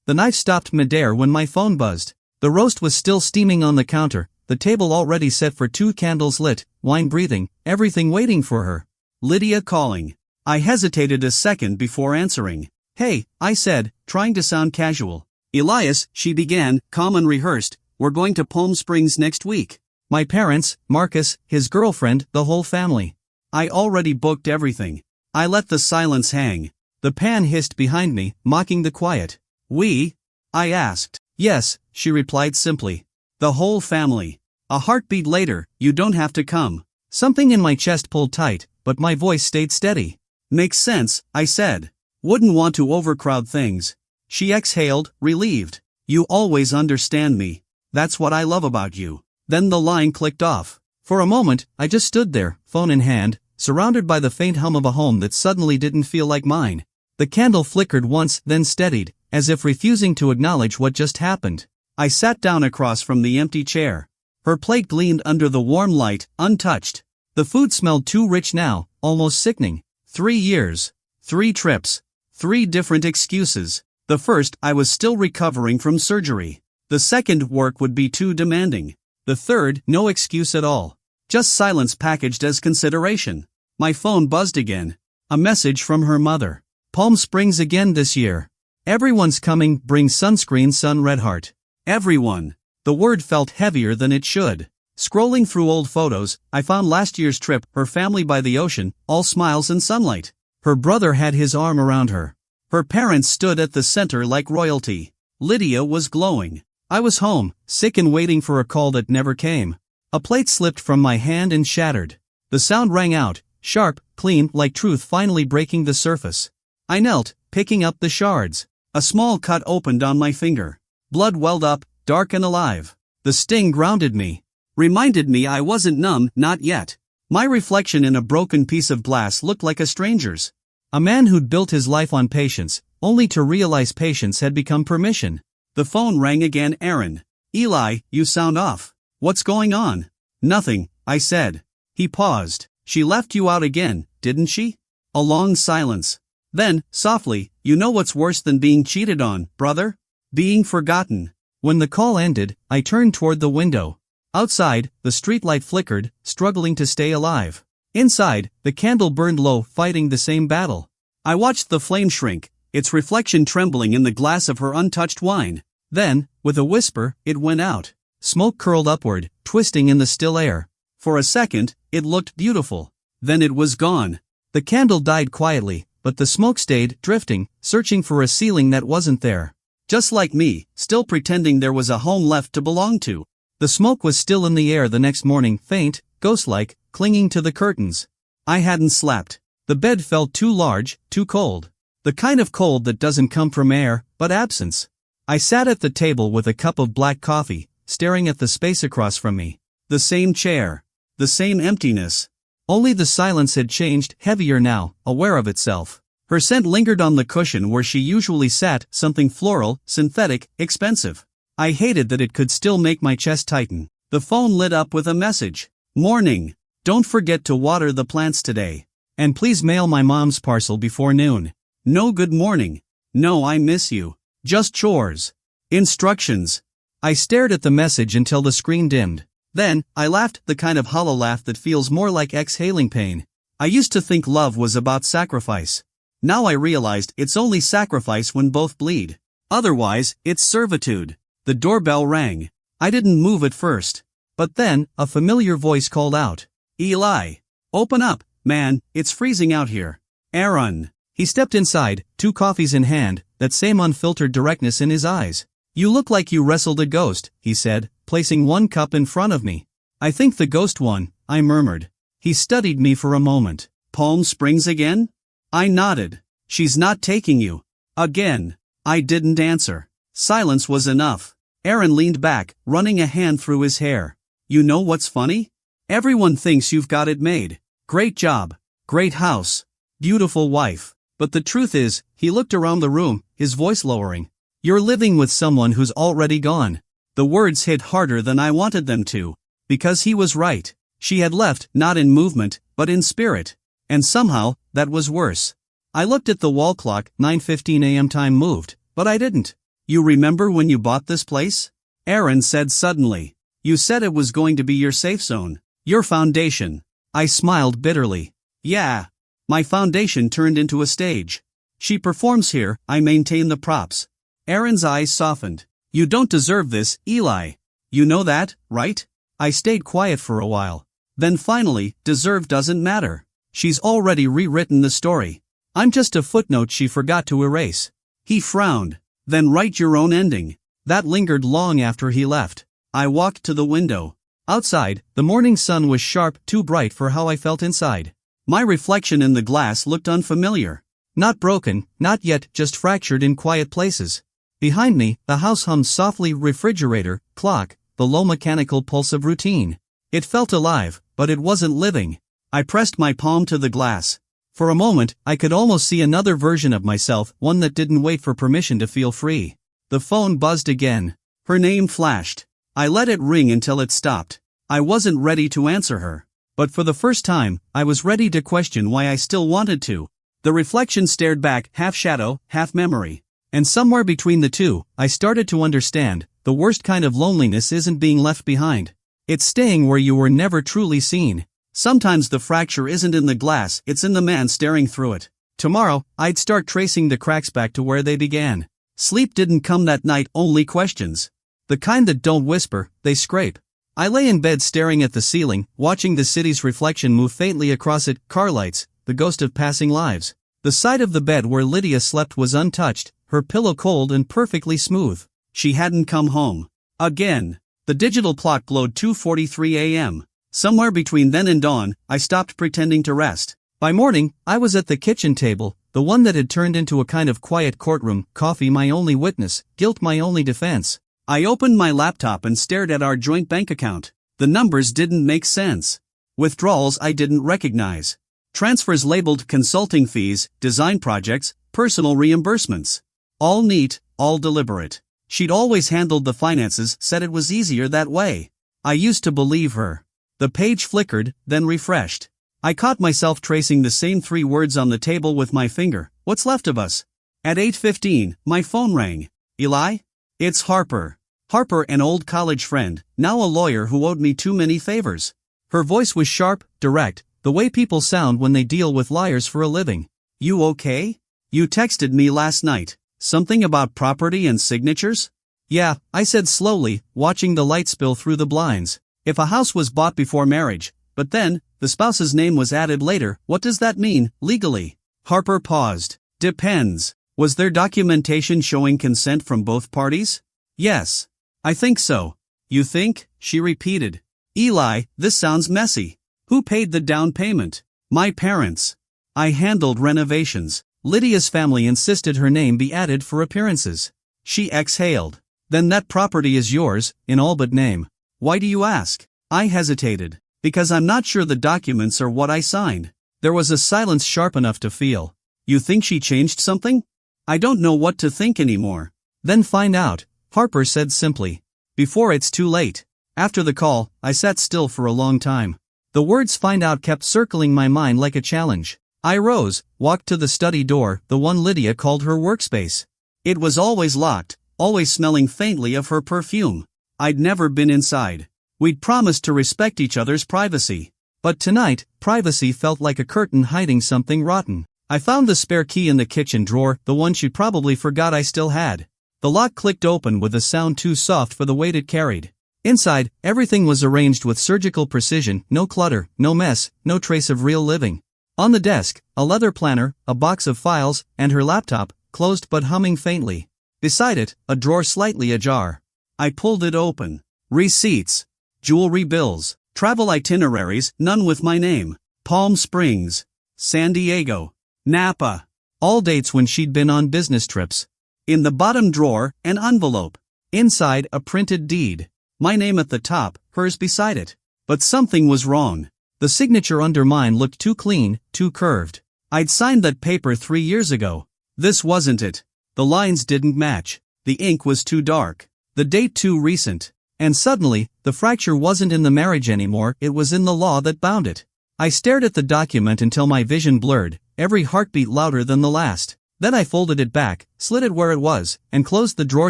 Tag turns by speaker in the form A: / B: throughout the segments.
A: The knife stopped midair when my phone buzzed. The roast was still steaming on the counter, the table already set for 2 candles lit, wine breathing, everything waiting for her.
B: Lydia calling. I hesitated a second before answering. Hey, I said, trying to sound casual. Elias, she began, calm and rehearsed, we're going to Palm Springs next week.
A: My parents, Marcus, his girlfriend, the whole family.
B: I already booked everything. I let the silence hang.
A: The pan hissed behind me, mocking the quiet.
B: We? I asked.
A: Yes, she replied simply.
B: The whole family. A heartbeat later, you don't have to come.
A: Something in my chest pulled tight, but my voice stayed steady.
B: Makes sense, I said. Wouldn't want to overcrowd things. She exhaled, relieved. You always understand me. That's what I love about you. Then the line clicked off.
A: For a moment, I just stood there, phone in hand, surrounded by the faint hum of a home that suddenly didn't feel like mine. The candle flickered once, then steadied, as if refusing to acknowledge what just happened.
B: I sat down across from the empty chair. Her plate gleamed under the warm light, untouched.
A: The food smelled too rich now, almost sickening.
B: 3 years. 3 trips. 3 different excuses. The first, I was still recovering from surgery. The second, work would be too demanding. The third, no excuse at all. Just silence packaged as consideration. My phone buzzed again. A message from her mother.
A: Palm Springs again this year. Everyone's coming, bring sunscreen, son Redheart.
B: Everyone. The word felt heavier than it should. Scrolling through old photos, I found last year's trip, her family by the ocean, all smiles and sunlight.
A: Her brother had his arm around her.
B: Her parents stood at the center like royalty. Lydia was glowing.
A: I was home, sick and waiting for a call that never came. A plate slipped from my hand and shattered. The sound rang out, sharp, clean, like truth finally breaking the surface. I knelt, picking up the shards. A small cut opened on my finger. Blood welled up, dark and alive. The sting grounded me.
B: Reminded me I wasn't numb, not yet. My reflection in a broken piece of glass looked like a stranger's.
A: A man who'd built his life on patience, only to realize patience had become permission.
B: The phone rang again. Aaron. Eli, you sound off. What's going on? Nothing, I said. He paused. She left you out again, didn't she? A long silence. Then, softly, you know what's worse than being cheated on, brother? Being forgotten.
A: When the call ended, I turned toward the window. Outside, the streetlight flickered, struggling to stay alive. Inside, the candle burned low, fighting the same battle.
B: I watched the flame shrink, its reflection trembling in the glass of her untouched wine.
A: Then, with a whisper, it went out. Smoke curled upward, twisting in the still air.
B: For a second, it looked beautiful. Then it was gone.
A: The candle died quietly, but the smoke stayed, drifting, searching for a ceiling that wasn't there.
B: Just like me, still pretending there was a home left to belong to.
A: The smoke was still in the air the next morning, faint, ghost-like, clinging to the curtains.
B: I hadn't slept.
A: The bed felt too large, too cold. The kind of cold that doesn't come from air, but absence. I sat at the table with a cup of black coffee, staring at the space across from me.
B: The same chair. The same emptiness.
A: Only the silence had changed, heavier now, aware of itself.
B: Her scent lingered on the cushion where she usually sat, something floral, synthetic, expensive. I hated that it could still make my chest tighten. The phone lit up with a message. Morning. Don't forget to water the plants today.
A: And please mail my mom's parcel before noon.
B: No good morning. No, I miss you. Just chores. Instructions.
A: I stared at the message until the screen dimmed.
B: Then, I laughed, the kind of hollow laugh that feels more like exhaling pain. I used to think love was about sacrifice. Now I realized it's only sacrifice when both bleed. Otherwise, it's servitude. The doorbell rang. I didn't move at first.
A: But then, a familiar voice called out.
B: Eli. Open up, man, it's freezing out here. Aaron.
A: He stepped inside, 2 coffees in hand, that same unfiltered directness in his eyes. You look like you wrestled a ghost, he said, placing 1 cup in front of me. I think the ghost won, I murmured. He studied me for a moment.
B: Palm Springs again? I nodded. She's not taking you. Again. I didn't answer. Silence was enough. Aaron leaned back, running a hand through his hair. You know what's funny? Everyone thinks you've got it made. Great job. Great house. Beautiful wife. But the truth is, he looked around the room, his voice lowering. You're living with someone who's already gone. The words hit harder than I wanted them to. Because he was right. She had left, not in movement, but in spirit. And somehow, that was worse. I looked at the wall clock, 9:15 a.m. time moved, but I didn't. You remember when you bought this place? Aaron said suddenly. You said it was going to be your safe zone. Your foundation. I smiled bitterly. Yeah. My foundation turned into a stage. She performs here, I maintain the props. Aaron's eyes softened. You don't deserve this, Eli. You know that, right? I stayed quiet for a while. Then finally, deserve doesn't matter. She's already rewritten the story. I'm just a footnote she forgot to erase. He frowned. Then write your own ending. That lingered long after he left. I walked to the window. Outside, the morning sun was sharp, too bright for how I felt inside. My reflection in the glass looked unfamiliar. Not broken, not yet, just fractured in quiet places. Behind me, the house hummed softly, refrigerator, clock, the low mechanical pulse of routine. It felt alive, but it wasn't living. I pressed my palm to the glass. For a moment, I could almost see another version of myself, one that didn't wait for permission to feel free. The phone buzzed again. Her name flashed. I let it ring until it stopped. I wasn't ready to answer her. But for the first time, I was ready to question why I still wanted to. The reflection stared back, half shadow, half memory. And somewhere between the two, I started to understand, the worst kind of loneliness isn't being left behind. It's staying where you were never truly seen. Sometimes the fracture isn't in the glass, it's in the man staring through it. Tomorrow, I'd start tracing the cracks back to where they began. Sleep didn't come that night, only questions. The kind that don't whisper, they scrape. I lay in bed staring at the ceiling, watching the city's reflection move faintly across it, car lights, the ghost of passing lives. The side of the bed where Lydia slept was untouched, her pillow cold and perfectly smooth. She hadn't come home. Again. The digital clock glowed 2:43 a.m. Somewhere between then and dawn, I stopped pretending to rest. By morning, I was at the kitchen table, the one that had turned into a kind of quiet courtroom, coffee my only witness, guilt my only defense. I opened my laptop and stared at our joint bank account. The numbers didn't make sense. Withdrawals I didn't recognize. Transfers labeled consulting fees, design projects, personal reimbursements. All neat, all deliberate. She'd always handled the finances, said it was easier that way. I used to believe her. The page flickered, then refreshed. I caught myself tracing the same 3 words on the table with my finger. What's left of us? At 8:15, my phone rang. Eli? It's Harper. Harper, an old college friend, now a lawyer who owed me too many favors. Her voice was sharp, direct, the way people sound when they deal with liars for a living. You okay? You texted me last night. Something about property and signatures? Yeah, I said slowly, watching the light spill through the blinds. If a house was bought before marriage, but then, the spouse's name was added later, what does that mean, legally? Harper paused. Depends. Was there documentation showing consent from both parties? Yes. I think so. You think? She repeated. Eli, this sounds messy. Who paid the down payment? My parents. I handled renovations. Lydia's family insisted her name be added for appearances. She exhaled. Then that property is yours, in all but name. Why do you ask? I hesitated. Because I'm not sure the documents are what I signed. There was a silence sharp enough to feel. You think she changed something? I don't know what to think anymore. Then find out, Harper said simply. Before it's too late. After the call, I sat still for a long time. The words find out kept circling my mind like a challenge. I rose, walked to the study door, the one Lydia called her workspace. It was always locked, always smelling faintly of her perfume. I'd never been inside. We'd promised to respect each other's privacy. But tonight, privacy felt like a curtain hiding something rotten. I found the spare key in the kitchen drawer, the one she probably forgot I still had. The lock clicked open with a sound too soft for the weight it carried. Inside, everything was arranged with surgical precision, no clutter, no mess, no trace of real living. On the desk, a leather planner, a box of files, and her laptop, closed but humming faintly. Beside it, a drawer slightly ajar. I pulled it open. Receipts. Jewelry bills. Travel itineraries, none with my name. Palm Springs. San Diego. Napa. All dates when she'd been on business trips. In the bottom drawer, an envelope. Inside, a printed deed. My name at the top, hers beside it. But something was wrong. The signature under mine looked too clean, too curved. I'd signed that paper 3 years ago. This wasn't it. The lines didn't match. The ink was too dark. The date too recent. And suddenly, the fracture wasn't in the marriage anymore, it was in the law that bound it. I stared at the document until my vision blurred, every heartbeat louder than the last.
A: Then I folded it back, slid it where it was, and closed the drawer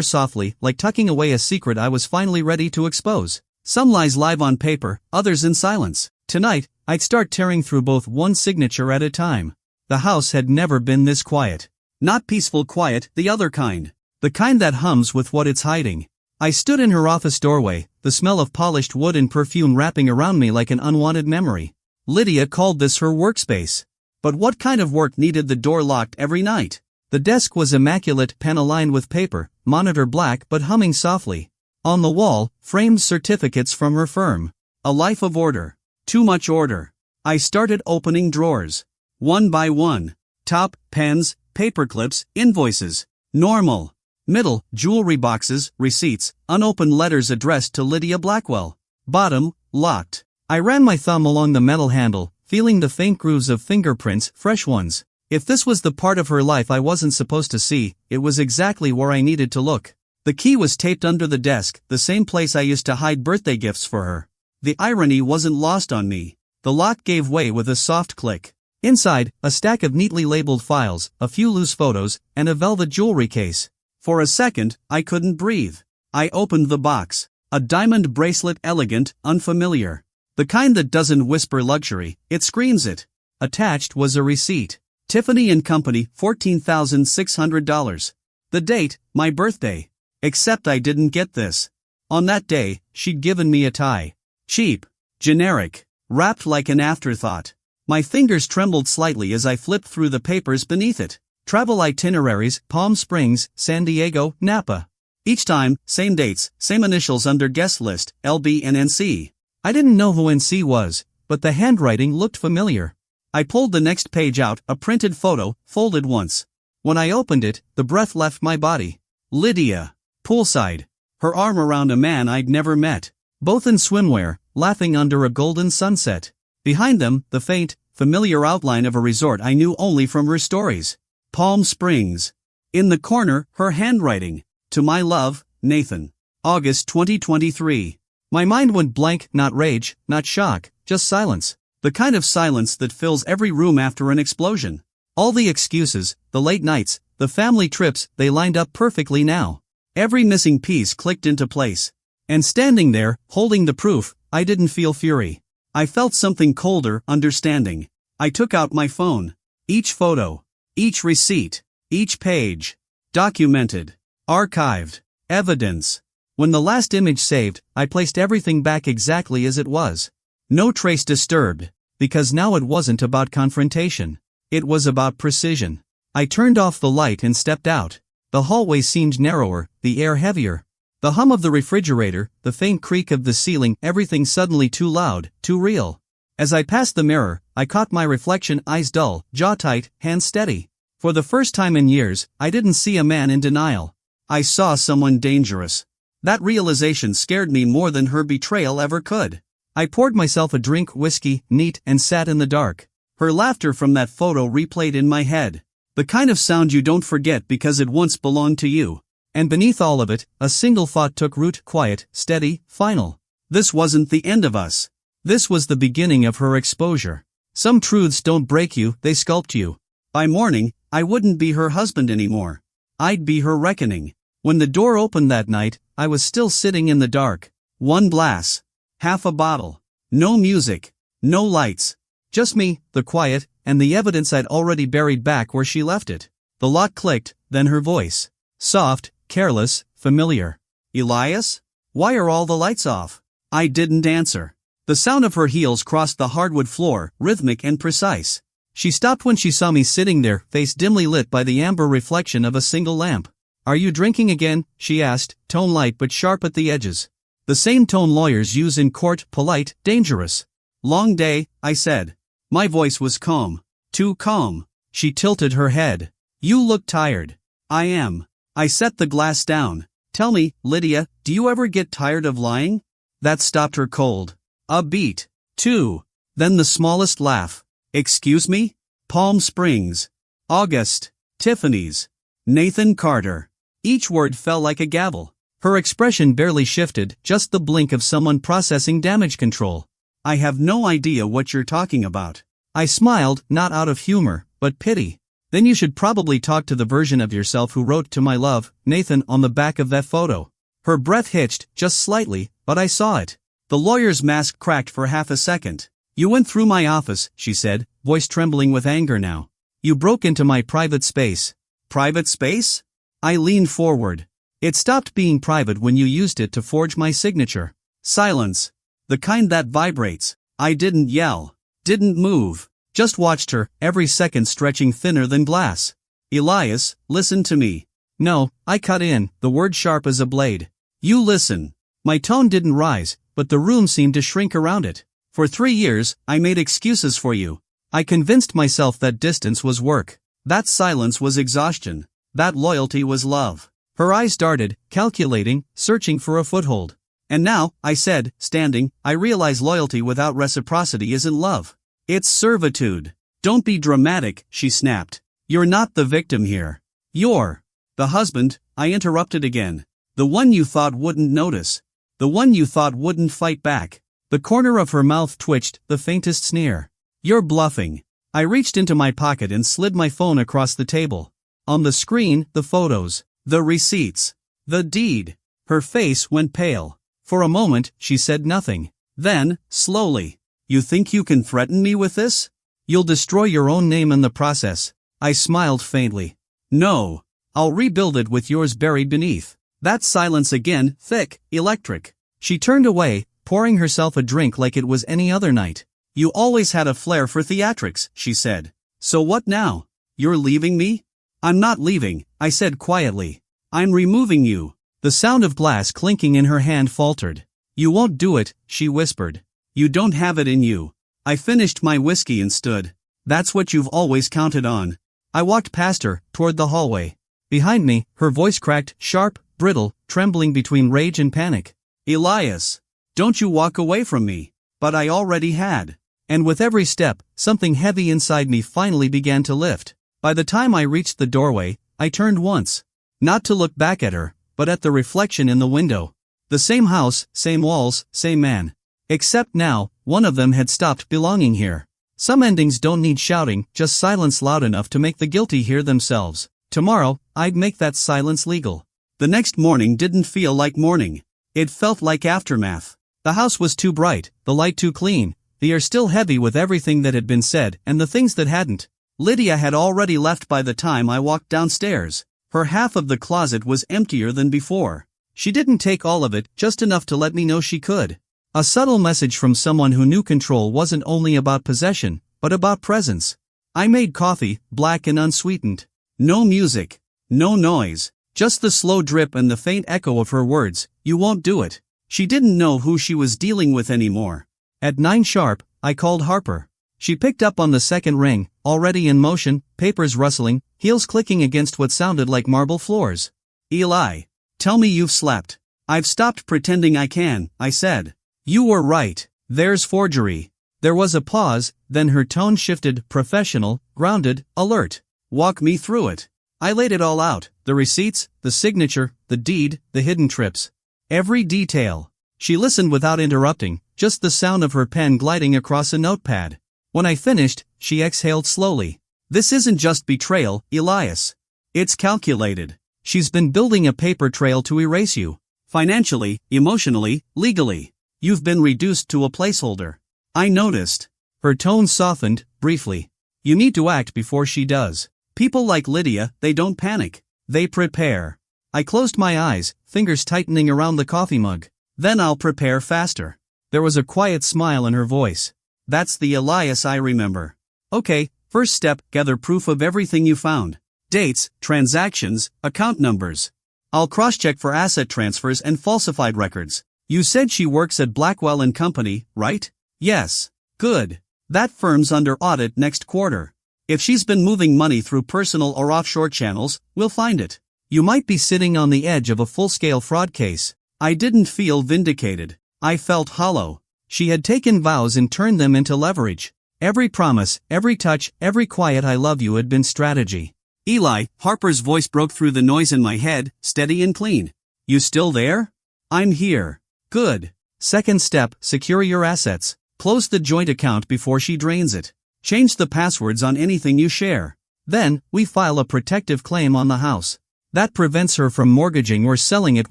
A: softly, like tucking away a secret I was finally ready to expose. Some lies live on paper, others in silence. Tonight, I'd start tearing through both, one signature at a time. The house had never been this quiet. Not peaceful quiet, the other kind. The kind that hums with what it's hiding. I stood in her office doorway, the smell of polished wood and perfume wrapping around me like an unwanted memory. Lydia called this her workspace. But what kind of work needed the door locked every night? The desk was immaculate, pen aligned with paper, monitor black but humming softly. On the wall, framed certificates from her firm. A life of order. Too much order. I started opening drawers. One by one. Top, pens, paper clips, invoices. Normal. Middle, jewelry boxes, receipts, unopened letters addressed to Lydia Blackwell. Bottom, locked. I ran my thumb along the metal handle, feeling the faint grooves of fingerprints, fresh ones. If this was the part of her life I wasn't supposed to see, it was exactly where I needed to look. The key was taped under the desk, the same place I used to hide birthday gifts for her. The irony wasn't lost on me. The lock gave way with a soft click. Inside, a stack of neatly labeled files, a few loose photos, and a velvet jewelry case. For a second, I couldn't breathe. I opened the box. A diamond bracelet, elegant, unfamiliar. The kind that doesn't whisper luxury, it screams it. Attached was a receipt. Tiffany & Company, $14,600. The date, my birthday. Except I didn't get this. On that day, she'd given me a tie. Cheap. Generic. Wrapped like an afterthought. My fingers trembled slightly as I flipped through the papers beneath it. Travel itineraries, Palm Springs, San Diego, Napa. Each time, same dates, same initials under guest list, LB and NC. I didn't know who NC was, but the handwriting looked familiar. I pulled the next page out, a printed photo, folded once. When I opened it, the breath left my body. Lydia. Poolside. Her arm around a man I'd never met. Both in swimwear, laughing under a golden sunset. Behind them, the faint, familiar outline of a resort I knew only from her stories. Palm Springs. In the corner, her handwriting. To my love, Nathan. August 2023. My mind went blank, not rage, not shock, just silence. The kind of silence that fills every room after an explosion. All the excuses, the late nights, the family trips, they lined up perfectly now. Every missing piece clicked into place. And standing there, holding the proof, I didn't feel fury. I felt something colder, understanding. I took out my phone. Each photo. Each receipt. Each page. Documented. Archived. Evidence. When the last image saved, I placed everything back exactly as it was. No trace disturbed. Because now it wasn't about confrontation. It was about precision. I turned off the light and stepped out. The hallway seemed narrower, the air heavier. The hum of the refrigerator, the faint creak of the ceiling, everything suddenly too loud, too real. As I passed the mirror, I caught my reflection, eyes dull, jaw tight, hands steady. For the first time in years, I didn't see a man in denial. I saw someone dangerous. That realization scared me more than her betrayal ever could. I poured myself a drink, whiskey, neat, and sat in the dark. Her laughter from that photo replayed in my head. The kind of sound you don't forget because it once belonged to you. And beneath all of it, a single thought took root, quiet, steady, final. This wasn't the end of us. This was the beginning of her exposure. Some truths don't break you, they sculpt you. By morning, I wouldn't be her husband anymore. I'd be her reckoning. When the door opened that night, I was still sitting in the dark. One glass. Half a bottle. No music. No lights. Just me, the quiet, and the evidence I'd already buried back where she left it. The lock clicked, then her voice. Soft, careless, familiar. Elias? Why are all the lights off? I didn't answer. The sound of her heels crossed the hardwood floor, rhythmic and precise. She stopped when she saw me sitting there, face dimly lit by the amber reflection of a single lamp. Are you drinking again? She asked, tone light but sharp at the edges. The same tone lawyers use in court, polite, dangerous. Long day, I said. My voice was calm. Too calm. She tilted her head. You look tired. I am. I set the glass down. Tell me, Lydia, do you ever get tired of lying? That stopped her cold. A beat. Two. Then the smallest laugh. Excuse me? Palm Springs. August. Tiffany's. Nathan Carter. Each word fell like a gavel. Her expression barely shifted, just the blink of someone processing damage control. I have no idea what you're talking about. I smiled, not out of humor, but pity. Then you should probably talk to the version of yourself who wrote to my love, Nathan, on the back of that photo. Her breath hitched, just slightly, but I saw it. The lawyer's mask cracked for half a second. You went through my office, she said, voice trembling with anger now. You broke into my private space. Private space? I leaned forward. It stopped being private when you used it to forge my signature. Silence. The kind that vibrates. I didn't yell. Didn't move. Just watched her, every second stretching thinner than glass. Elias, listen to me. No, I cut in, the word sharp as a blade. You listen. My tone didn't rise, but the room seemed to shrink around it. For 3 years, I made excuses for you. I convinced myself that distance was work. That silence was exhaustion. That loyalty was love. Her eyes darted, calculating, searching for a foothold. And now, I said, standing, I realize loyalty without reciprocity isn't love. It's servitude. Don't be dramatic, she snapped. You're not the victim here. You're the husband, I interrupted again. The one you thought wouldn't notice. The one you thought wouldn't fight back. The corner of her mouth twitched, the faintest sneer. You're bluffing. I reached into my pocket and slid my phone across the table. On the screen, the photos, the receipts, the deed. Her face went pale. For a moment, she said nothing. Then, slowly. You think you can threaten me with this? You'll destroy your own name in the process. I smiled faintly. No. I'll rebuild it with yours buried beneath. That silence again, thick, electric. She turned away, pouring herself a drink like it was any other night. You always had a flair for theatrics, she said. So what now? You're leaving me? I'm not leaving, I said quietly. I'm removing you. The sound of glass clinking in her hand faltered. You won't do it, she whispered. You don't have it in you. I finished my whiskey and stood. That's what you've always counted on. I walked past her, toward the hallway. Behind me, her voice cracked, sharp, brittle, trembling between rage and panic. Elias! Don't you walk away from me. But I already had. And with every step, something heavy inside me finally began to lift. By the time I reached the doorway, I turned once. Not to look back at her, but at the reflection in the window. The same house, same walls, same man. Except now, one of them had stopped belonging here. Some endings don't need shouting, just silence loud enough to make the guilty hear themselves. Tomorrow, I'd make that silence legal. The next morning didn't feel like morning. It felt like aftermath. The house was too bright, the light too clean, the air still heavy with everything that had been said and the things that hadn't. Lydia had already left by the time I walked downstairs. Her half of the closet was emptier than before. She didn't take all of it, just enough to let me know she could. A subtle message from someone who knew control wasn't only about possession, but about presence. I made coffee, black and unsweetened. No music. No noise. Just the slow drip and the faint echo of her words, you won't do it. She didn't know who she was dealing with anymore. At 9 sharp, I called Harper. She picked up on the second ring, already in motion, papers rustling, heels clicking against what sounded like marble floors. Eli. Tell me you've slept. I've stopped pretending I can, I said. You were right. There's forgery. There was a pause, then her tone shifted, professional, grounded, alert. Walk me through it. I laid it all out, the receipts, the signature, the deed, the hidden trips. Every detail. She listened without interrupting, just the sound of her pen gliding across a notepad. When I finished, she exhaled slowly. This isn't just betrayal, Elias. It's calculated. She's been building a paper trail to erase you. Financially, emotionally, legally. You've been reduced to a placeholder. I noticed. Her tone softened, briefly. You need to act before she does. People like Lydia, they don't panic. They prepare. I closed my eyes, fingers tightening around the coffee mug. Then I'll prepare faster. There was a quiet smile in her voice. That's the Elias I remember. Okay, first step, gather proof of everything you found. Dates, transactions, account numbers. I'll cross-check for asset transfers and falsified records. You said she works at Blackwell and Company, right? Yes. Good. That firm's under audit next quarter. If she's been moving money through personal or offshore channels, we'll find it. You might be sitting on the edge of a full-scale fraud case. I didn't feel vindicated. I felt hollow. She had taken vows and turned them into leverage. Every promise, every touch, every quiet I love you had been strategy. Eli, Harper's voice broke through the noise in my head, steady and clean. You still there? I'm here. Good. Second step, secure your assets. Close the joint account before she drains it. Change the passwords on anything you share. Then, we file a protective claim on the house. That prevents her from mortgaging or selling it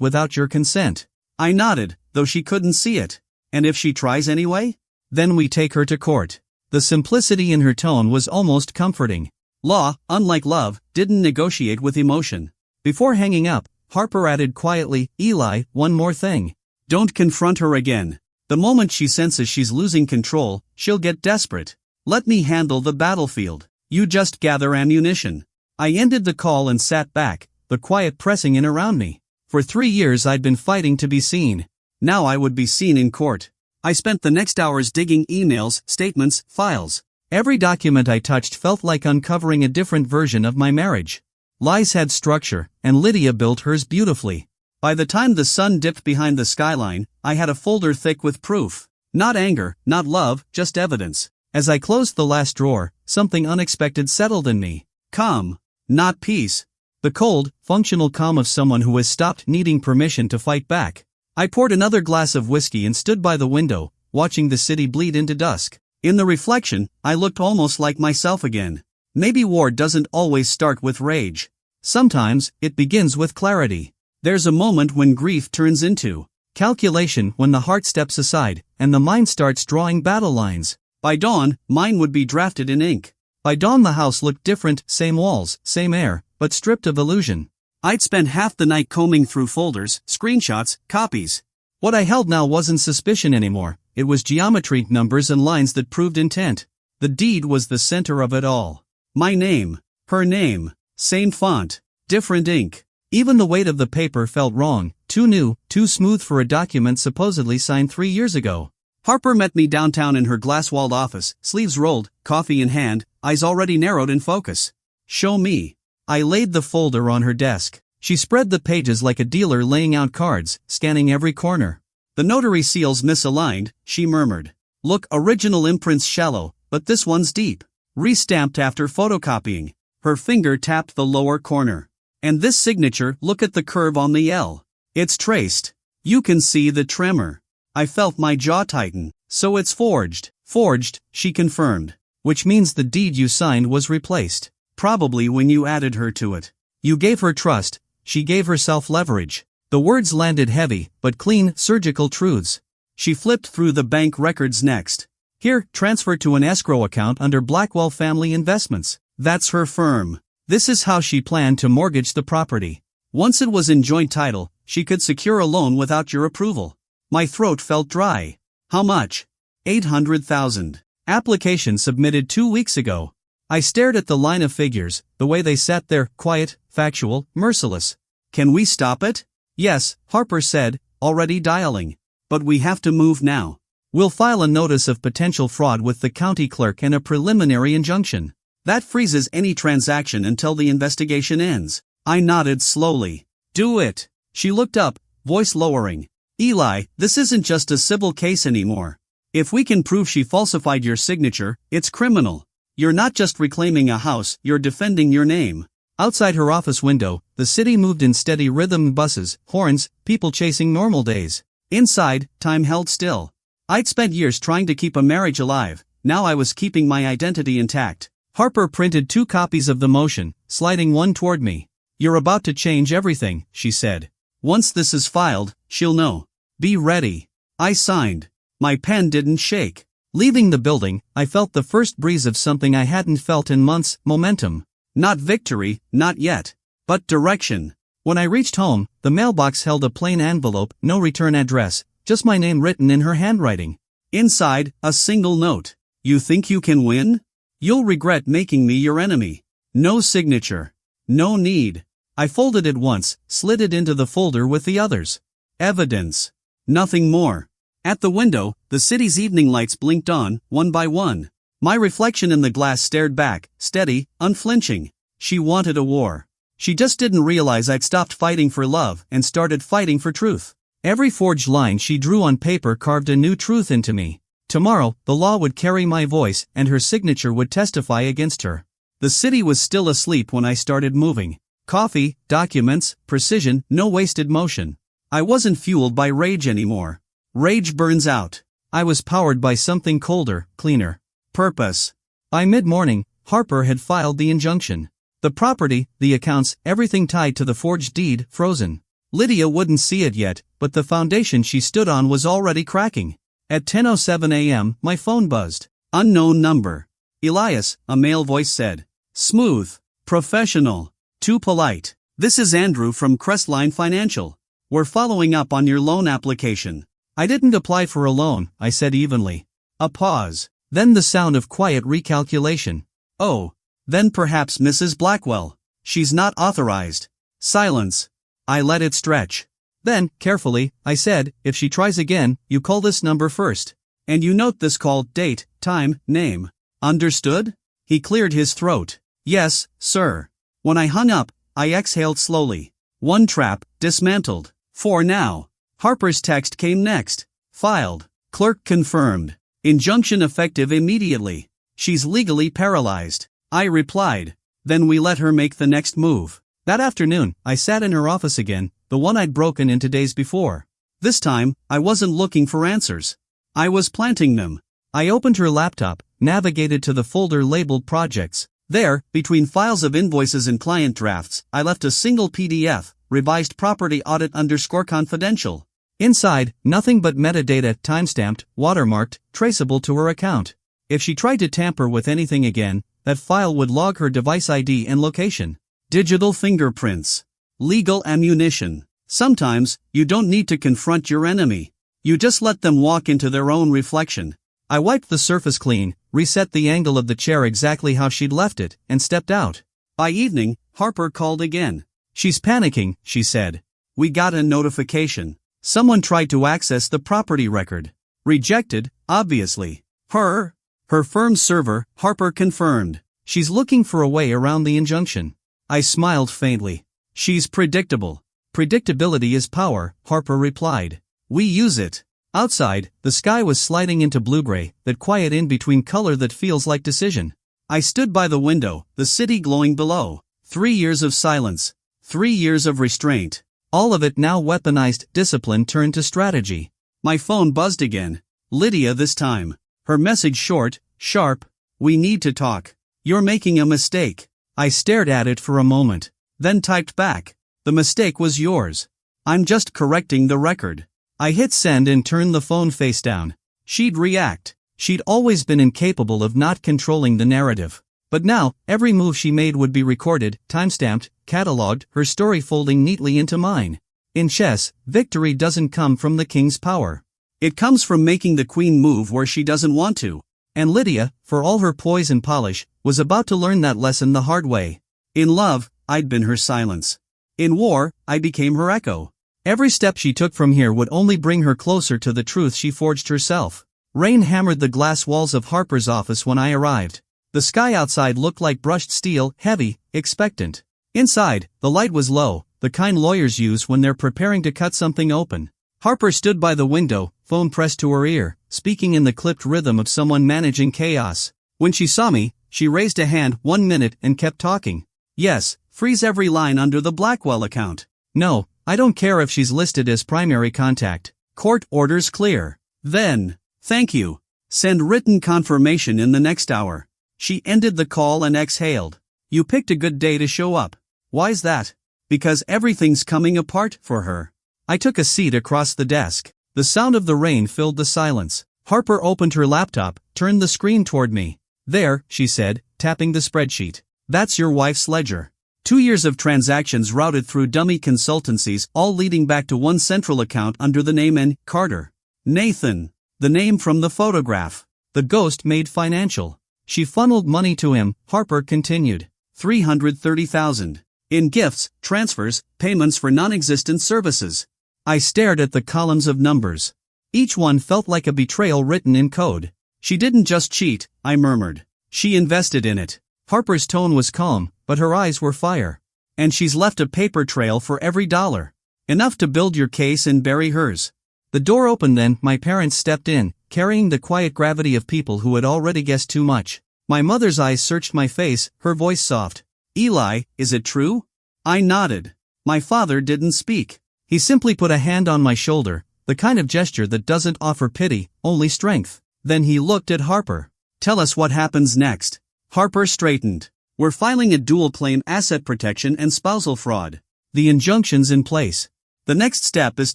A: without your consent.
B: I nodded, though she couldn't see it. And if she tries anyway?
A: Then we take her to court. The simplicity in her tone was almost comforting.
B: Law, unlike love, didn't negotiate with emotion.
A: Before hanging up, Harper added quietly, Eli, one more thing.
B: Don't confront her again. The moment she senses she's losing control, she'll get desperate. Let me handle the battlefield. You just gather ammunition.
A: I ended the call and sat back, the quiet pressing in around me. For 3 years I'd been fighting to be seen.
B: Now I would be seen in court. I spent the next hours digging emails, statements, files.
A: Every document I touched felt like uncovering a different version of my marriage. Lies had structure, and Lydia built hers beautifully.
B: By the time the sun dipped behind the skyline, I had a folder thick with proof. Not anger, not love, just evidence.
A: As I closed the last drawer, something unexpected settled in me.
B: Calm. Not peace.
A: The cold, functional calm of someone who has stopped needing permission to fight back. I poured another glass of whiskey and stood by the window, watching the city bleed into dusk.
B: In the reflection, I looked almost like myself again. Maybe war doesn't always start with rage.
A: Sometimes, it begins with clarity.
B: There's a moment when grief turns into
A: calculation, when the heart steps aside, and the mind starts drawing battle lines.
B: By dawn, mine would be drafted in ink.
A: By dawn the house looked different, same walls, same air, but stripped of illusion.
B: I'd spent half the night combing through folders, screenshots, copies.
A: What I held now wasn't suspicion anymore, it was geometry, numbers and lines that proved intent. The deed was the center of it all.
B: My name, her name, same font, different ink.
A: Even the weight of the paper felt wrong, too new, too smooth for a document supposedly signed 3 years ago.
B: Harper met me downtown in her glass-walled office, sleeves rolled, coffee in hand, eyes already narrowed in focus. Show me.
A: I laid the folder on her desk. She spread the pages like a dealer laying out cards, scanning every corner.
B: The notary seal's misaligned, she murmured. Look, original imprint's shallow, but this one's deep. Restamped after photocopying. Her finger tapped the lower corner. And this signature, look at the curve on the L. It's traced. You can see the tremor. I felt my jaw tighten. So it's forged.
A: Forged, she confirmed. Which means the deed you signed was replaced.
B: Probably when you added her to it.
A: You gave her trust, she gave herself leverage. The words landed heavy, but clean, surgical truths.
B: She flipped through the bank records next.
A: Here, transfer to an escrow account under Blackwell Family Investments.
B: That's her firm.
A: This is how she planned to mortgage the property.
B: Once it was in joint title, she could secure a loan without your approval. My throat felt dry. How much? $800,000.
A: Application submitted 2 weeks ago. I stared at the line of figures, the way they sat there, quiet, factual, merciless.
B: Can we stop it?
A: Yes, Harper said, already dialing.
B: But we have to move now.
A: We'll file a notice of potential fraud with the county clerk and a preliminary injunction.
B: That freezes any transaction until the investigation ends. I nodded slowly. Do it. She looked up, voice lowering. Eli, this isn't just a civil case anymore. If we can prove she falsified your signature, it's criminal. You're not just reclaiming a house, you're defending your name.
A: Outside her office window, the city moved in steady rhythm, buses, horns, people chasing normal days.
B: Inside, time held still. I'd spent years trying to keep a marriage alive, now I was keeping my identity intact.
A: Harper printed 2 copies of the motion, sliding one toward me. You're about to change everything, she said.
B: Once this is filed, she'll know. Be ready. I signed. My pen didn't shake.
A: Leaving the building, I felt the first breeze of something I hadn't felt in months, momentum.
B: Not victory, not yet. But direction.
A: When I reached home, the mailbox held a plain envelope, no return address, just my name written in her handwriting.
B: Inside, a single note. You think you can win? You'll regret making me your enemy. No signature. No need. I folded it once, slid it into the folder with the others. Evidence. Nothing more. At the window, the city's evening lights blinked on, one by one. My reflection in the glass stared back, steady, unflinching. She wanted a war. She just didn't realize I'd stopped fighting for love and started fighting for truth.
A: Every forged line she drew on paper carved a new truth into me. Tomorrow, the law would carry my voice and her signature would testify against her. The city was still asleep when I started moving. Coffee, documents, precision, no wasted motion. I wasn't fueled by rage anymore. Rage burns out. I was powered by something colder, cleaner. Purpose. By mid-morning, Harper had filed the injunction. The property, the accounts, everything tied to the forged deed, frozen. Lydia wouldn't see it yet, but the foundation she stood on was already cracking. At 10:07 a.m., my phone buzzed. Unknown number. Elias, a male voice said. Smooth. Professional. Too polite. This is Andrew from Crestline Financial. We're following up on your loan application. I didn't apply for a loan, I said evenly. A pause. Then the sound of quiet recalculation. Oh. Then perhaps Mrs. Blackwell. She's not authorized. Silence. I let it stretch. Then, carefully, I said, if she tries again, you call this number first. And you note this call, date, time, name. Understood? He cleared his throat. Yes, sir. When I hung up, I exhaled slowly. One trap, dismantled. For now. Harper's text came next. Filed. Clerk confirmed. Injunction effective immediately. She's legally paralyzed. I replied. Then we let her make the next move. That afternoon, I sat in her office again, the one I'd broken into days before. This time, I wasn't looking for answers. I was planting them. I opened her laptop, navigated to the folder labeled Projects. There, between files of invoices and client drafts, I left a single PDF, revised property audit _confidential. Inside, nothing but metadata, timestamped, watermarked, traceable to her account. If she tried to tamper with anything again, that file would log her device ID and location. Digital fingerprints. Legal ammunition. Sometimes, you don't need to confront your enemy. You just let them walk into their own reflection. I wiped the surface clean, reset the angle of the chair exactly how she'd left it, and stepped out. By evening, Harper called again. She's panicking, she said. We got a notification. Someone tried to access the property record. Rejected, obviously. Her firm's server, Harper confirmed. She's looking for a way around the injunction. I smiled faintly. She's predictable. Predictability is power, Harper replied. We use it. Outside, the sky was sliding into blue-gray, that quiet in-between color that feels like decision. I stood by the window, the city glowing below. 3 years of silence. 3 years of restraint. All of it now weaponized, discipline turned to strategy. My phone buzzed again. Lydia this time. Her message short, sharp. We need to talk. You're making a mistake. I stared at it for a moment, then typed back. The mistake was yours. I'm just correcting the record. I hit send and turned the phone face down. She'd react. She'd always been incapable of not controlling the narrative. But now, every move she made would be recorded, timestamped, cataloged, her story folding neatly into mine. In chess, victory doesn't come from the king's power. It comes from making the queen move where she doesn't want to. And Lydia, for all her poise and polish, was about to learn that lesson the hard way. In love, I'd been her silence. In war, I became her echo. Every step she took from here would only bring her closer to the truth she forged herself. Rain hammered the glass walls of Harper's office when I arrived. The sky outside looked like brushed steel, heavy, expectant. Inside, the light was low, the kind lawyers use when they're preparing to cut something open. Harper stood by the window, phone pressed to her ear, speaking in the clipped rhythm of someone managing chaos. When she saw me, she raised a hand 1 minute and kept talking. Yes, freeze every line under the Blackwell account. No, I don't care if she's listed as primary contact. Court orders clear. Then, thank you. Send written confirmation in the next hour. She ended the call and exhaled. You picked a good day to show up. Why's that? Because everything's coming apart for her. I took a seat across the desk. The sound of the rain filled the silence. Harper opened her laptop, turned the screen toward me. There, she said, tapping the spreadsheet. That's your wife's ledger. 2 years of transactions routed through dummy consultancies, all leading back to one central account under the name N. Carter. Nathan. The name from the photograph. The ghost made financial. She funneled money to him, Harper continued. $330,000. In gifts, transfers, payments for non-existent services. I stared at the columns of numbers. Each one felt like a betrayal written in code. She didn't just cheat, I murmured. She invested in it. Harper's tone was calm, but her eyes were fire. And she's left a paper trail for every dollar. Enough to build your case and bury hers. The door opened then, my parents stepped in, carrying the quiet gravity of people who had already guessed too much. My mother's eyes searched my face, her voice soft. Eli, is it true? I nodded. My father didn't speak. He simply put a hand on my shoulder, the kind of gesture that doesn't offer pity, only strength. Then he looked at Harper. Tell us what happens next.
B: Harper straightened. We're filing a dual claim asset protection and spousal fraud.
A: The injunction's in place.
B: The next step is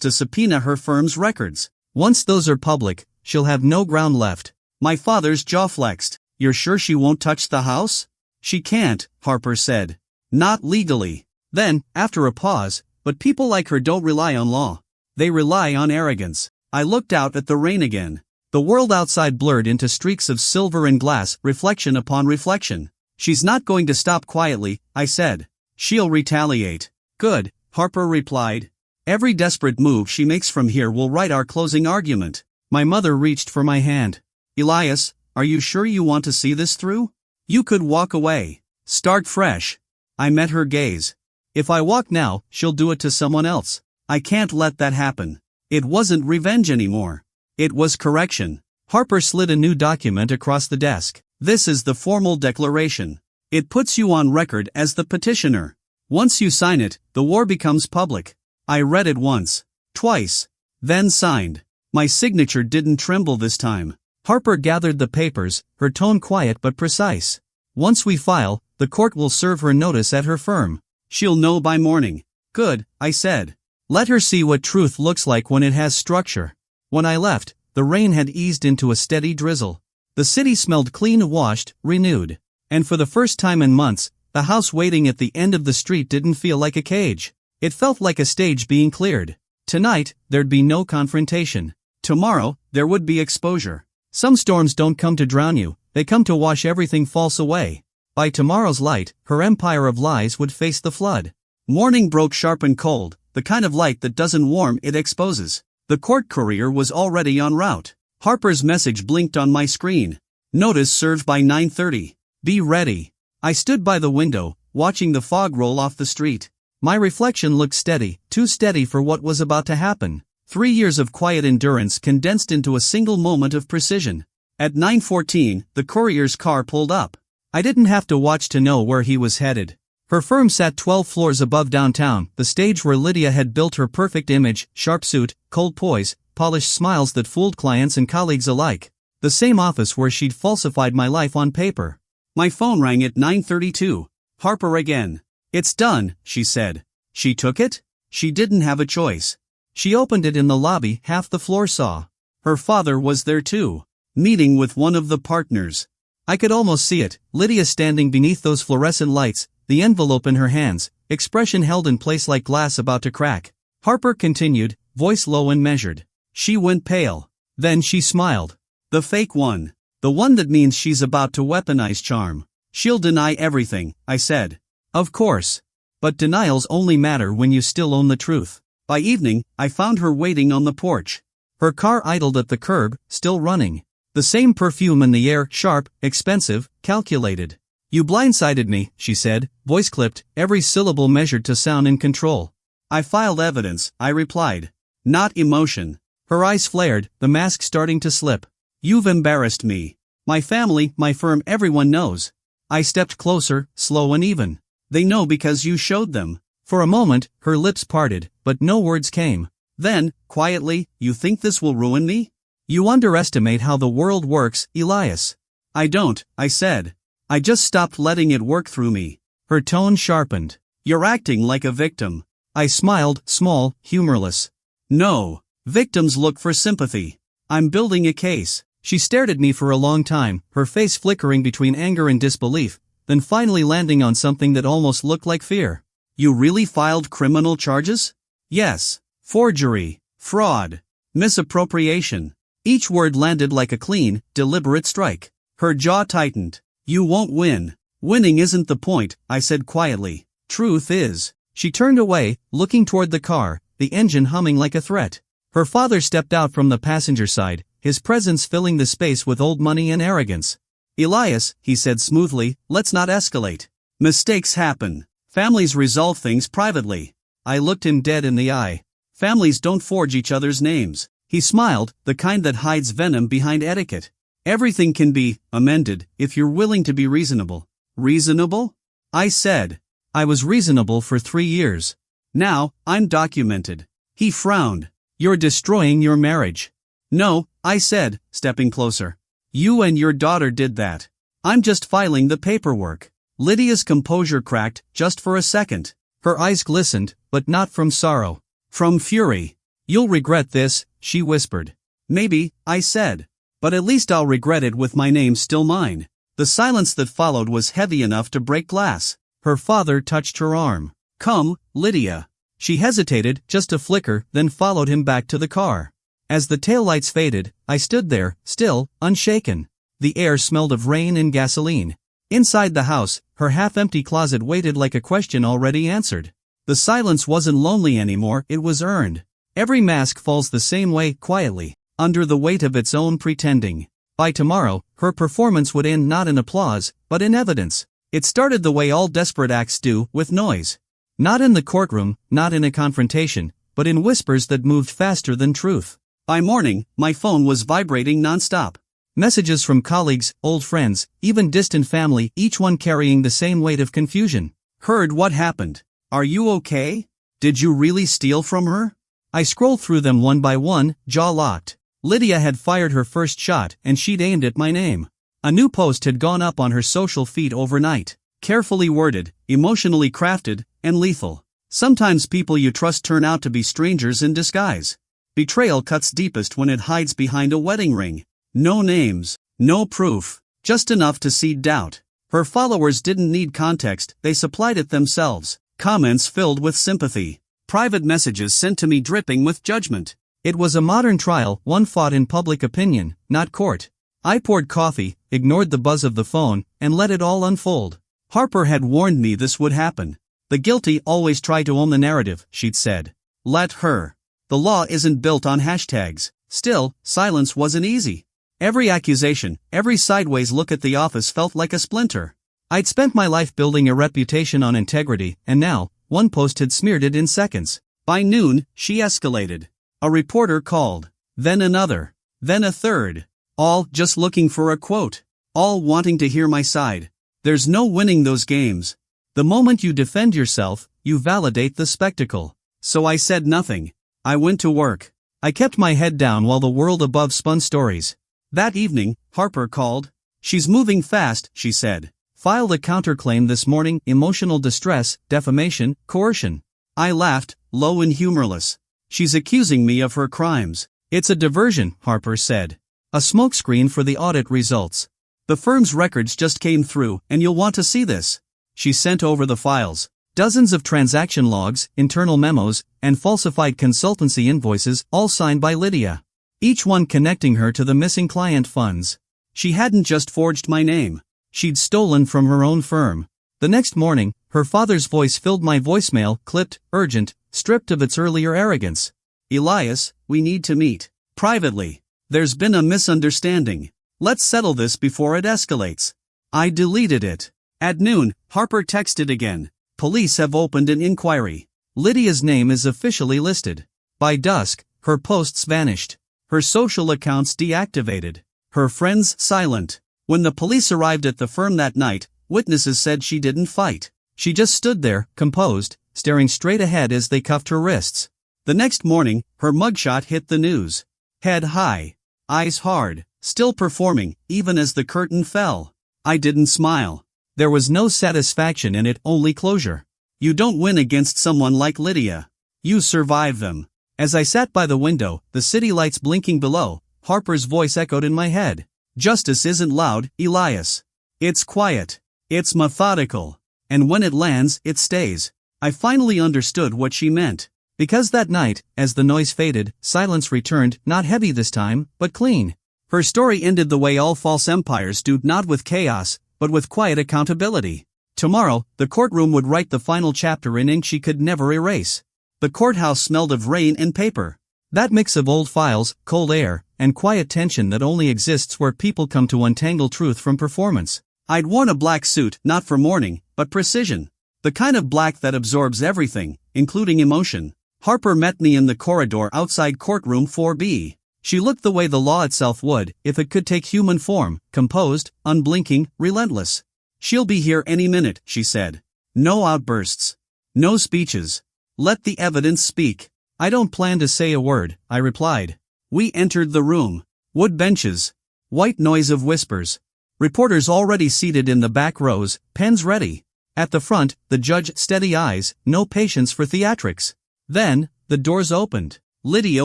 B: to subpoena her firm's records.
A: Once those are public, she'll have no ground left.
B: My father's jaw flexed. You're sure she won't touch the house? She can't, Harper said. Not legally. Then, after a pause, but people like her don't rely on law. They rely on arrogance. I looked out at the rain again.
A: The world outside blurred into streaks of silver and glass, reflection upon reflection.
B: She's not going to stop quietly, I said. She'll retaliate. Good, Harper replied. Every desperate move she makes from here will write our closing argument.
A: My mother reached for my hand.
B: Elias, are you sure you want to see this through? You could walk away. Start fresh. I met her gaze.
A: If I walk now, she'll do it to someone else.
B: I can't let that happen. It wasn't revenge anymore. It was correction.
A: Harper slid a new document across the desk.
B: This is the formal declaration. It puts you on record as the petitioner. Once you sign it, the war becomes public. I read it once, twice, then signed. My signature didn't tremble this time.
A: Harper gathered the papers, her tone quiet but precise. Once we file, the court will serve her notice at her firm.
B: She'll know by morning. Good, I said.
A: Let her see what truth looks like when it has structure. When I left, the rain had eased into a steady drizzle. The city smelled clean, washed, renewed. And for the first time in months, the house waiting at the end of the street didn't feel like a cage. It felt like a stage being cleared. Tonight, there'd be no confrontation.
B: Tomorrow, there would be exposure.
A: Some storms don't come to drown you, they come to wash everything false away. By tomorrow's light, her empire of lies would face the flood.
B: Morning broke sharp and cold, the kind of light that doesn't warm, it exposes. The court courier was already en route. Harper's message blinked on my screen. Notice served by 9:30. Be ready. I stood by the window, watching the fog roll off the street.
A: My reflection looked steady, too steady for what was about to happen.
B: 3 years of quiet endurance condensed into a single moment of precision. At 9:14, the courier's car pulled up.
A: I didn't have to watch to know where he was headed. Her firm sat 12 floors above downtown, the stage where Lydia had built her perfect image, sharp suit, cold poise, polished smiles that fooled clients and colleagues alike. The same office where she'd falsified my life on paper.
B: My phone rang at 9:32. Harper again. It's done, she said. She took it? She didn't have a choice.
A: She opened it in the lobby, half the floor saw.
B: Her father was there too, meeting with one of the partners.
A: I could almost see it, Lydia standing beneath those fluorescent lights, the envelope in her hands, expression held in place like glass about to crack. Harper continued, voice low and measured.
B: She went pale.
A: Then she smiled.
B: The fake one. The one that means she's about to weaponize charm. She'll deny everything, I said.
A: Of course. But denials only matter when you still own the truth.
B: By evening, I found her waiting on the porch.
A: Her car idled at the curb, still running. The same perfume in the air, sharp, expensive, calculated. You blindsided me, she said, voice clipped, every syllable measured to sound in control.
B: I filed evidence, I replied. Not emotion.
A: Her eyes flared, the mask starting to slip.
B: You've embarrassed me. My family, my firm, everyone knows.
A: I stepped closer, slow and even.
B: They know because you showed them.
A: For a moment, her lips parted, but no words came.
B: Then, quietly, you think this will ruin me?
A: You underestimate how the world works, Elias.
B: I don't, I said. I just stopped letting it work through me.
A: Her tone sharpened.
B: You're acting like a victim.
A: I smiled, small, humorless.
B: No, victims look for sympathy. I'm building a case.
A: She stared at me for a long time, her face flickering between anger and disbelief, then finally landing on something that almost looked like fear.
B: You really filed criminal charges?
A: Yes.
B: Forgery, fraud, misappropriation. Each word landed like a clean, deliberate strike. Her jaw tightened. You won't win. Winning isn't the point, I said quietly. Truth is.
A: She turned away, looking toward the car, the engine humming like a threat. Her father stepped out from the passenger side, his presence filling the space with old money and arrogance.
B: Elias, he said smoothly, let's not escalate. Mistakes happen. Families resolve things privately. I looked him dead in the eye. Families don't forge each other's names. He smiled, the kind that hides venom behind etiquette. Everything can be amended if you're willing to be reasonable. Reasonable? I said.
A: I was reasonable for 3 years.
B: Now, I'm documented. He frowned.
A: You're destroying your marriage.
B: No, I said, stepping closer. You and your daughter did that. I'm just filing the paperwork. Lydia's composure cracked, just for a second.
A: Her eyes glistened, but not from sorrow.
B: From fury.
A: You'll regret this, she whispered.
B: Maybe, I said. But at least I'll regret it with my name still mine. The silence that followed was heavy enough to break glass.
A: Her father touched her arm.
B: Come, Lydia.
A: She hesitated, just a flicker, then followed him back to the car. As the taillights faded, I stood there, still, unshaken. The air smelled of rain and gasoline. Inside the house, her half-empty closet waited like a question already answered. The silence wasn't lonely anymore, it was earned. Every mask falls the same way, quietly, under the weight of its own pretending. By tomorrow, her performance would end not in applause, but in evidence. It started the way all desperate acts do, with noise. Not in the courtroom, not in a confrontation, but in whispers that moved faster than truth.
B: By morning, my phone was vibrating nonstop.
A: Messages from colleagues, old friends, even distant family, each one carrying the same weight of confusion.
B: Heard what happened. Are you okay? Did you really steal from her?
A: I scrolled through them one by one, jaw locked. Lydia had fired her first shot, and she'd aimed at my name. A new post had gone up on her social feed overnight.
B: Carefully worded, emotionally crafted, and lethal. Sometimes people you trust turn out to be strangers in disguise. Betrayal cuts deepest when it hides behind a wedding ring. No names, no proof, just enough to seed doubt. Her followers didn't need context, they supplied it themselves. Comments filled with sympathy. Private messages sent to me dripping with judgment.
A: It was a modern trial, one fought in public opinion, not court. I poured coffee, ignored the buzz of the phone, and let it all unfold.
B: Harper had warned me this would happen. The guilty always try to own the narrative, she'd said. Let her. The law isn't built on hashtags. Still, silence wasn't easy. Every accusation, every sideways look at the office felt like a splinter.
A: I'd spent my life building a reputation on integrity, and now, one post had smeared it in seconds.
B: By noon, she escalated. A reporter called. Then another. Then a third. All just looking for a quote. All wanting to hear my side. There's no winning those games.
A: The moment you defend yourself, you validate the spectacle.
B: So I said nothing. I went to work.
A: I kept my head down while the world above spun stories.
B: That evening, Harper called. She's moving fast, she said.
A: Filed a counterclaim this morning, emotional distress, defamation, coercion.
B: I laughed, low and humorless. She's accusing me of her crimes.
A: It's a diversion, Harper said. A smokescreen for the audit results.
B: The firm's records just came through, and you'll want to see this. She sent over the files.
A: Dozens of transaction logs, internal memos, and falsified consultancy invoices, all signed by Lydia. Each one connecting her to the missing client funds.
B: She hadn't just forged my name.
A: She'd stolen from her own firm. The next morning, her father's voice filled my voicemail, clipped, urgent, stripped of its earlier arrogance.
B: Elias, we need to meet. Privately. There's been a misunderstanding. Let's settle this before it escalates. I deleted it. At noon, Harper texted again. Police have opened an inquiry.
A: Lydia's name is officially listed. By dusk, her posts vanished. Her social accounts deactivated.
B: Her friends silent. When the police arrived at the firm that night, witnesses said she didn't fight.
A: She just stood there, composed, staring straight ahead as they cuffed her wrists.
B: The next morning, her mugshot hit the news. Head high. Eyes hard. Still performing, even as the curtain fell. I didn't smile.
A: There was no satisfaction in it, only closure.
B: You don't win against someone like Lydia. You survive them.
A: As I sat by the window, the city lights blinking below, Harper's voice echoed in my head.
B: Justice isn't loud, Elias. It's quiet. It's methodical. And when it lands, it stays. I finally understood what she meant.
A: Because that night, as the noise faded, silence returned, not heavy this time, but clean.
B: Her story ended the way all false empires do, not with chaos, but with quiet accountability. Tomorrow, the courtroom would write the final chapter in ink she could never erase. The courthouse smelled of rain and paper.
A: That mix of old files, cold air, and quiet tension that only exists where people come to untangle truth from performance.
B: I'd worn a black suit, not for mourning, but precision. The kind of black that absorbs everything, including emotion. Harper met me in the corridor outside courtroom 4B. She looked the way the law itself would, if it could take human form, composed, unblinking, relentless. She'll be here any minute, she said. No outbursts. No speeches. Let the evidence speak.
A: I don't plan to say a word, I replied.
B: We entered the room. Wood benches. White noise of whispers.
A: Reporters already seated in the back rows, pens ready. At the front, the judge, steady eyes, no patience for theatrics. Then, the doors opened.
B: Lydia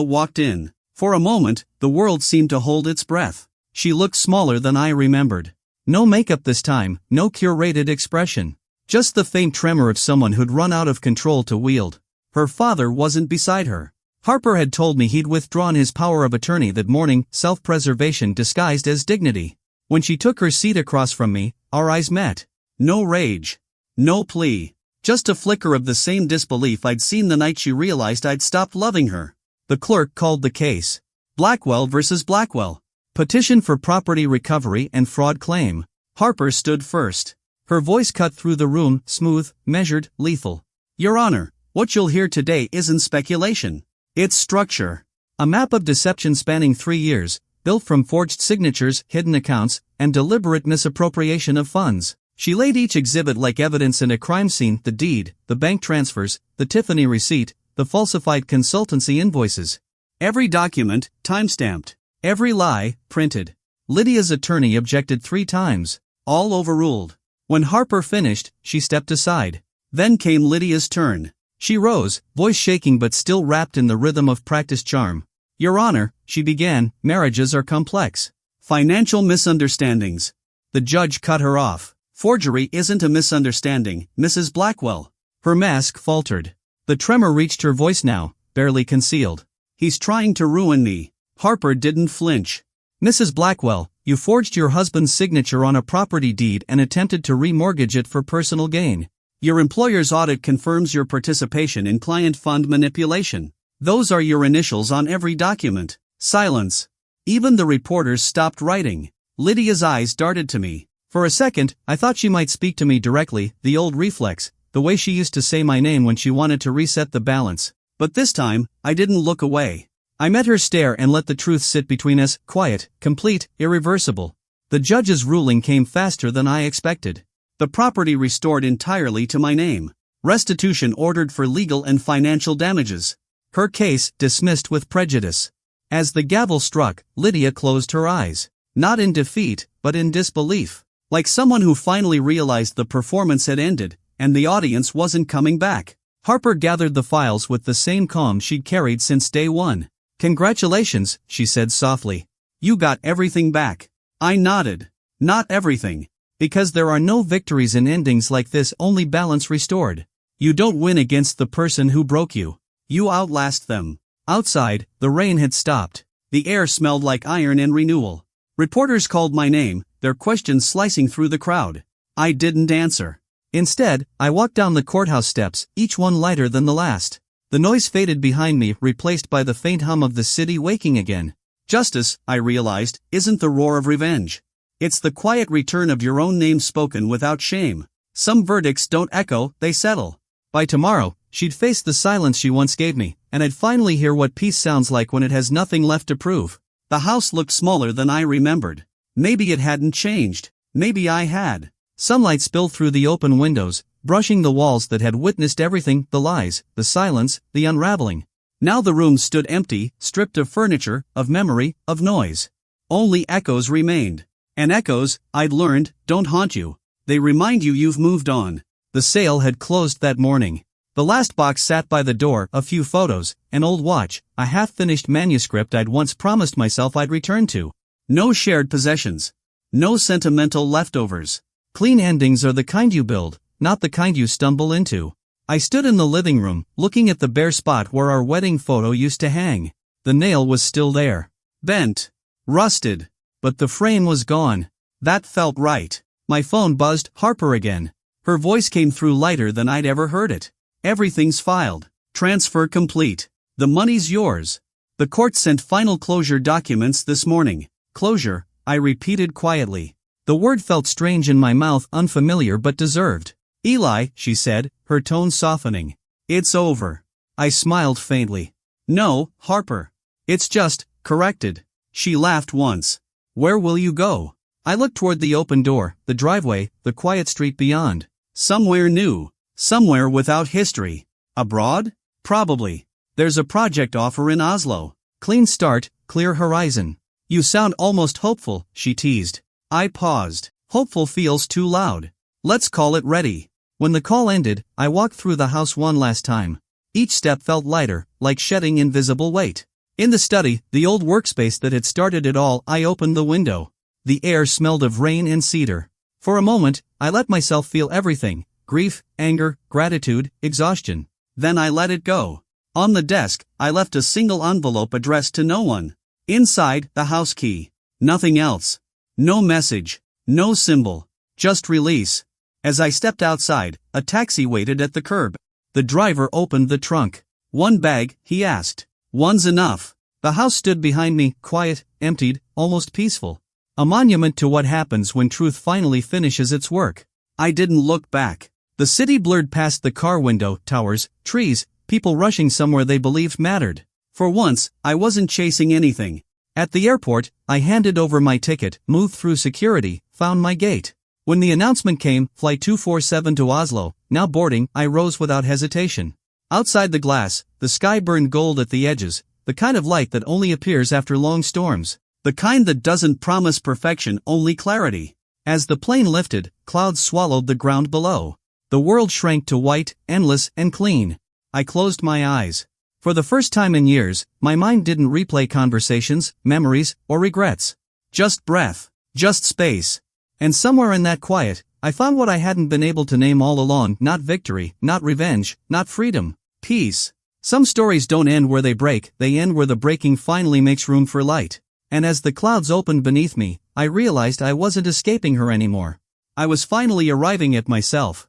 B: walked in. For a moment, the world seemed to hold its breath. She looked smaller than I remembered.
A: No makeup this time, no curated expression. Just the faint tremor of someone who'd run out of control to wield. Her father wasn't beside her. Harper had told me he'd withdrawn his power of attorney that morning, self-preservation disguised as dignity. When she took her seat across from me, our eyes met.
B: No rage. No plea. Just a flicker of the same disbelief I'd seen the night she realized I'd stopped loving her.
A: The clerk called the case. Blackwell versus Blackwell. Petition for property recovery and fraud claim. Harper stood first. Her voice cut through the room, smooth, measured, lethal.
B: Your Honor, what you'll hear today isn't speculation. It's structure.
A: A map of deception spanning 3 years, built from forged signatures, hidden accounts, and deliberate misappropriation of funds. She laid each exhibit like evidence in a crime scene: the deed, the bank transfers, the Tiffany receipt, the falsified consultancy invoices.
B: Every document, time-stamped.
A: Every lie, printed. Lydia's attorney objected 3 times. All overruled. When Harper finished, she stepped aside.
B: Then came Lydia's turn.
A: She rose, voice shaking but still wrapped in the rhythm of practiced charm. Your Honor, she began, marriages are complex.
B: Financial misunderstandings.
A: The judge cut her off.
B: Forgery isn't a misunderstanding, Mrs. Blackwell.
A: Her mask faltered. The tremor reached her voice now, barely concealed.
B: He's trying to ruin me. Harper didn't flinch.
A: Mrs. Blackwell, you forged your husband's signature on a property deed and attempted to remortgage it for personal gain.
B: Your employer's audit confirms your participation in client fund manipulation. Those are your initials on every document.
A: Silence.
B: Even the reporters stopped writing. Lydia's eyes darted to me.
A: For a second, I thought she might speak to me directly, the old reflex, the way she used to say my name when she wanted to reset the balance.
B: But this time, I didn't look away.
A: I met her stare and let the truth sit between us, quiet, complete, irreversible. The judge's ruling came faster than I expected.
B: The property restored entirely to my name. Restitution ordered for legal and financial damages.
A: Her case dismissed with prejudice. As the gavel struck, Lydia closed her eyes. Not in defeat, but in disbelief.
B: Like someone who finally realized the performance had ended, and the audience wasn't coming back.
A: Harper gathered the files with the same calm she'd carried since day one. Congratulations, she said softly.
B: You got everything back. I nodded. Not everything.
A: Because there are no victories in endings like this, only balance restored. You don't win against the person who broke you.
B: You outlast them.
A: Outside, the rain had stopped.
B: The air smelled like iron and renewal. Reporters called my name, their questions slicing through the crowd. I didn't answer.
A: Instead, I walked down the courthouse steps, each one lighter than the last. The noise faded behind me, replaced by the faint hum of the city waking again.
B: Justice, I realized, isn't the roar of revenge. It's the quiet return of your own name spoken without shame. Some verdicts don't echo, they settle.
A: By tomorrow, she'd face the silence she once gave me, and I'd finally hear what peace sounds like when it has nothing left to prove.
B: The house looked smaller than I remembered. Maybe it hadn't changed. Maybe I had.
A: Sunlight spilled through the open windows, brushing the walls that had witnessed everything, the lies, the silence, the unraveling.
B: Now the room stood empty, stripped of furniture, of memory, of noise. Only echoes remained. And echoes, I'd learned, don't haunt you. They remind you you've moved on.
A: The sale had closed that morning. The last box sat by the door, a few photos, an old watch, a half-finished manuscript I'd once promised myself I'd return to.
B: No shared possessions. No sentimental leftovers.
A: Clean endings are the kind you build, not the kind you stumble into. I stood in the living room, looking at the bare spot where our wedding photo used to hang. The nail was still there.
B: Bent. Rusted.
A: But the frame was gone.
B: That felt right.
A: My phone buzzed. Harper again.
B: Her voice came through lighter than I'd ever heard it. Everything's filed. Transfer complete. The money's yours. The court sent final closure documents this morning.
A: Closure, I repeated quietly. The word felt strange in my mouth, unfamiliar but deserved.
B: Eli, she said, her tone softening. It's over.
A: I smiled faintly.
B: No, Harper. It's just, corrected. She laughed once. Where will you go?
A: I looked toward the open door, the driveway, the quiet street beyond.
B: Somewhere new. Somewhere without history. Abroad? Probably. There's a project offer in Oslo.
A: Clean start, clear horizon.
B: You sound almost hopeful, she teased. I paused. Hopeful feels too loud. Let's call it ready. When the call ended, I walked through the house one last time. Each step felt lighter, like shedding invisible weight. In the study, the old workspace that had started it all, I opened the window. The air smelled of rain and cedar. For a moment, I let myself feel everything: grief, anger, gratitude, exhaustion. Then I let it go. On the desk, I left a single envelope addressed to no one. Inside, the house key. Nothing else. No message. No symbol. Just release. As I stepped outside, a taxi waited at the curb. The driver opened the trunk. "One bag?" he asked. "One's enough." The house stood behind me, quiet, emptied, almost peaceful. A monument to what happens when truth finally finishes its work. I didn't look back. The city blurred past the car window, towers, trees, people rushing somewhere they believed mattered. For once, I wasn't chasing anything. At the airport, I handed over my ticket, moved through security, found my gate. When the announcement came, Flight 247 to Oslo, now boarding, I rose without hesitation. Outside the glass, the sky burned gold at the edges, the kind of light that only appears after long storms. The kind that doesn't promise perfection, only clarity. As the plane lifted, clouds swallowed the ground below. The world shrank to white, endless, and clean. I closed my eyes. For the first time in years, my mind didn't replay conversations, memories, or regrets. Just breath. Just space. And somewhere in that quiet, I found what I hadn't been able to name all along: not victory, not revenge, not freedom. Peace. Some stories don't end where they break, they end where the breaking finally makes room for light. And as the clouds opened beneath me, I realized I wasn't escaping her anymore. I was finally arriving at myself.